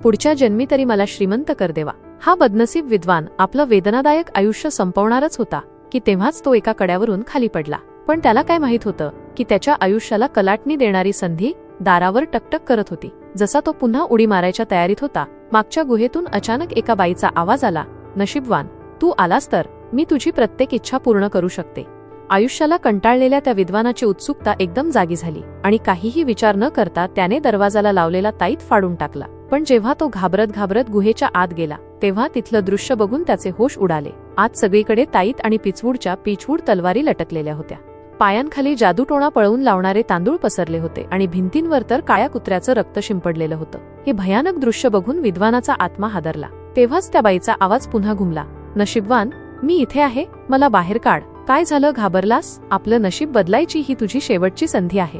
पुढच्या जन्मी तरी मला श्रीमंत कर देवा. हा बदनसीब विद्वान आपलं वेदनादायक आयुष्य संपवणारच होता की तेव्हाच तो एका कड्यावरून खाली पडला. पण त्याला काय माहित होतं की त्याच्या आयुष्याला कलाटणी देणारी संधी दारावर टकटक करत होती. जसा तो पुन्हा उडी मारायच्या तयारीत होता, मागच्या गुहेतून अचानक एका बाईचा आवाज आला, नशीबवान, तू आलास तर मी तुझी प्रत्येक इच्छा पूर्ण करू शकते. आयुष्याला कंटाळलेल्या त्या विद्वानाची उत्सुकता एकदम जागी झाली आणि काहीही विचार न करता त्याने दरवाजाला लावलेला ताईत फाडून टाकला. पण जेव्हा तो घाबरत घाबरत गुहेच्या आत गेला तेव्हा तिथलं दृश्य बघून त्याचे होश उडाले. आत सगळीकडे ताईत आणि पिचवूडच्या पिचवूड तलवारी लटकलेल्या होत्या. पायांखाली जादूटोणा पळवून लावणारे तांदूळ पसरले होते आणि भिंतींवर तर काळ्या कुत्र्याचं रक्त शिंपडलेलं होतं. हे भयानक दृश्य बघून विद्वानाचा आत्मा हादरला. तेव्हाच त्या बाईचा आवाज पुन्हा घुमला, नशीबवान, मी इथे आहे, मला बाहेर काढ. काय झालं, घाबरलास? आपलं नशीब बदलायची ही तुझी शेवटची संधी आहे.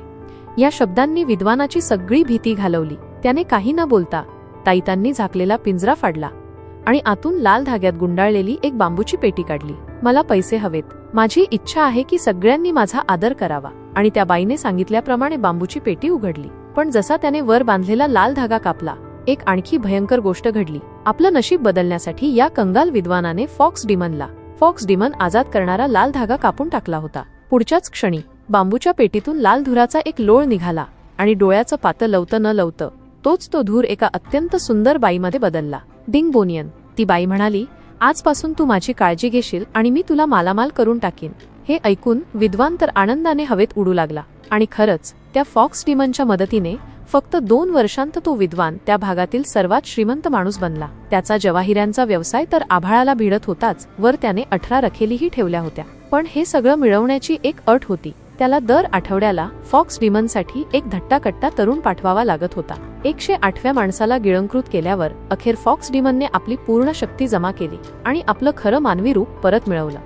या शब्दांनी विद्वानाची सगळी भीती घालवली. त्याने काही न बोलता ताईतांनी झाकलेला पिंजरा फाडला आणि आतून लाल धाग्यात गुंडाळलेली एक बांबूची पेटी काढली. मला पैसे हवेत. माझी इच्छा आहे की सगळ्यांनी माझा आदर करावा. आणि त्या बाईने सांगितल्याप्रमाणे बांबूची पेटी उघडली. पण जसा त्याने वर बांधलेला लाल धागा कापला, एक आणखी भयंकर गोष्ट घडली. आपलं नशीब बदलण्यासाठी या कंगाल विद्वानाने फॉक्स डिमन आजाद करणारा लाल धागा कापून टाकला होता. पुढच्याच क्षणी बांबूच्या पेटीतून लाल धुराचा एक लोळ निघाला आणि डोळ्याचं पातं लवतं न लवतं तोच तो धूर एका अत्यंत सुंदर बाईमध्ये बदलला. डिंग बोनियन, ती बाई म्हणाली, आजपासून तू माझी काळजी घेशील आणि मी तुला मालामाल करून टाकीन. हे ऐकून विद्वान तर आनंदाने हवेत उडू लागला. आणि खरंच त्या फॉक्स डिमनच्या मदतीने फक्त 2 वर्षांत तो विद्वान त्या भागातील सर्वात श्रीमंत माणूस बनला. त्याचा जवाहिऱ्यांचा व्यवसाय तर आभाळाला भिडत होताच, वर त्याने 18 रखेलीही ठेवल्या होत्या. पण हे सगळं मिळवण्याची एक अट होती. त्याला दर आठवड्याला फॉक्स डिमनसाठी एक धट्टाकट्टा तरुण पाठवावा लागत होता. 108व्या माणसाला गिळंकृत केल्यावर अखेर फॉक्स डिमनने आपली पूर्ण शक्ती जमा केली आणि आपलं खरं मानवी रूप परत मिळवलं.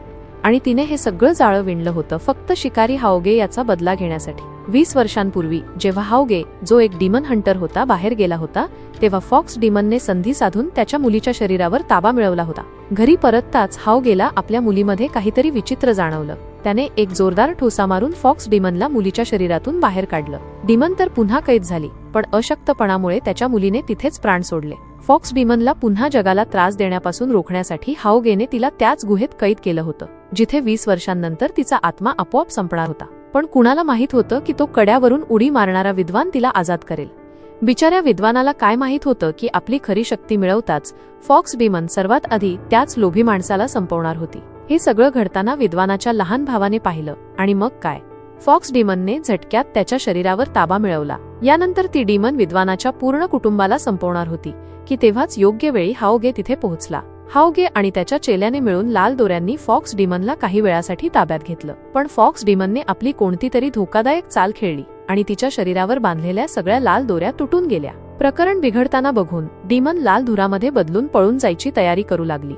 आणि तिने हे सगळं जाळं विणलं होतं फक्त शिकारी हाओगे याचा बदला घेण्यासाठी. 20 वर्षांपूर्वी जेव्हा हाओगे, जो एक डिमन हंटर होता, बाहेर गेला होता, तेव्हा फॉक्स डिमनने संधी साधून त्याच्या मुलीच्या शरीरावर ताबा मिळवला होता. घरी परतताच हाओगेला आपल्या मुलीमध्ये काहीतरी विचित्र जाणवलं. त्याने एक जोरदार ठोसा मारून फॉक्स डिमनला मुलीच्या शरीरातून बाहेर काढलं. डिमन तर पुन्हा कैद झाली, पण अशक्तपणामुळे त्याच्या मुलीने तिथेच प्राण सोडले. फॉक्स डिमनला पुन्हा जगाला त्रास देण्यापासून रोखण्यासाठी हाओगेने तिला त्याच गुहेत कैद केलं होतं, जिथे 20 वर्षांनंतर तिचा आत्मा आपोआप संपणार होता. पण कुणाला माहित होतं की तो कड्यावरून उडी मारणारा विद्वान तिला आजाद करेल. बिचाऱ्या विद्वानाला काय माहित होतं की आपली खरी शक्ती मिळवताच फॉक्स डिमन सर्वात आधी त्याच लोभी माणसाला संपवणार होती. हे सगळं घडताना विद्वानाच्या लहान भावाने पाहिलं आणि मग काय, फॉक्स डिमनने झटक्यात त्याच्या शरीरावर ताबा मिळवला. यानंतर ती डिमन विद्वानाच्या पूर्ण कुटुंबाला संपवणार होती की तेव्हाच योग्य वेळी हाओगे तिथे पोहोचला. हाओगे आणि त्याच्या चेल्याने मिळून लाल दोऱ्यांनी फॉक्स डिमनला काही वेळासाठी ताब्यात घेतलं. पण फॉक्स डिमनने आपली कोणतीतरी धोकादायक चाल खेळली आणि तिच्या शरीरावर बांधलेल्या सगळ्या लाल दोऱ्या तुटून गेल्या. प्रकरण बिघडताना बघून डिमन लाल धुरामध्ये बदलून पळून जायची तयारी करू लागली.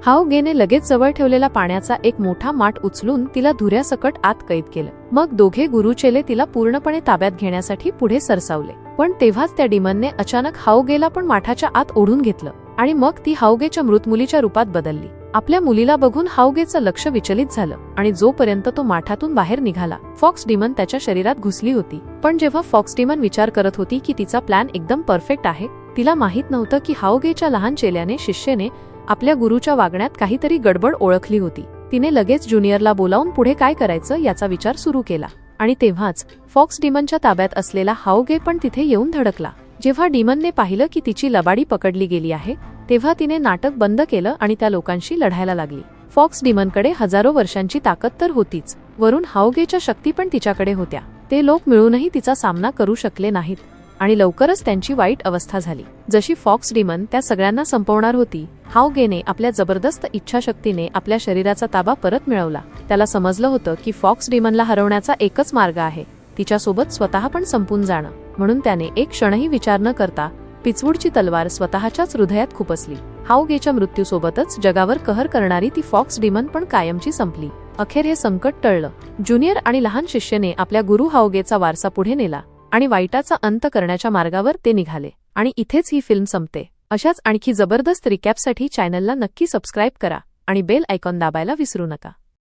हाओगेने लगेच जवळ ठेवलेला पाण्याचा एक मोठा माठ उचलून तिला धुऱ्यासकट आत कैद केलं. मग दोघे गुरुचेले तिला पूर्णपणे ताब्यात घेण्यासाठी पुढे सरसावले. पण तेव्हाच त्या डिमनने अचानक हाओगेला पण माठाच्या आत ओढून घेतलं आणि मग ती हाओगेच्या मृत मुलीच्या रूपात बदलली. आपल्या मुलीला बघून हाओगेचं लक्ष विचलित झालं आणि जोपर्यंत तो माठातून बाहेर निघाला, फॉक्स डिमन त्याच्या शरीरात घुसली होती. पण जेव्हा फॉक्स डिमन विचार करत होती की तिचा प्लॅन एकदम परफेक्ट आहे, तिला माहित नव्हतं की हाओगेच्या लहान चेल्याने, शिष्येने आपल्या गुरुच्या वागण्यात काहीतरी गडबड ओळखली होती. तिने लगेच ज्युनियरला बोलावून पुढे काय करायचं याचा विचार सुरू केला. आणि तेव्हाच फॉक्स डिमनच्या ताब्यात असलेला हाओगे पण तिथे येऊन धडकला. जेव्हा डिमनने पाहिलं की तिची लबाडी पकडली गेली आहे, तेव्हा तिने नाटक बंद केलं आणि त्या लोकांशी लढायला लागली. फॉक्स डिमनकडे हजारो वर्षांची ताकद तर होतीच, वरून हाओगेच्या शक्ती पण तिच्याकडे होत्या. ते लोक मिळूनही तिचा सामना करू शकले नाहीत आणि लवकरच त्यांची वाईट अवस्था झाली. जशी फॉक्स डिमन त्या सगळ्यांना संपवणार होती, हाओगेने आपल्या जबरदस्त इच्छाशक्तीने आपल्या शरीराचा ताबा परत मिळवला. त्याला समजलं होतं की फॉक्स डिमनला हरवण्याचा एकच मार्ग आहे, तिच्यासोबत स्वतः पण संपून जाणं. म्हणून त्याने एक क्षणही विचार न करता पिचवूडची तलवार स्वतःच्याच हृदयात खुपसली. हाओगेच्या मृत्यूसोबतच जगावर कहर करणारी ती फॉक्स डिमन पण कायमची संपली. अखेर हे संकट टळलं. ज्युनियर आणि लहान शिष्याने आपल्या गुरु हाओगेचा वारसा पुढे नेला आणि वाईटाचा अंत करण्याच्या मार्गावर ते निघाले. आणि इथेच ही फिल्म संपते. अशाच आणखी जबरदस्त रिकॅपसाठी चॅनलला नक्की सबस्क्राईब करा आणि बेल आयकॉन दाबायला विसरू नका.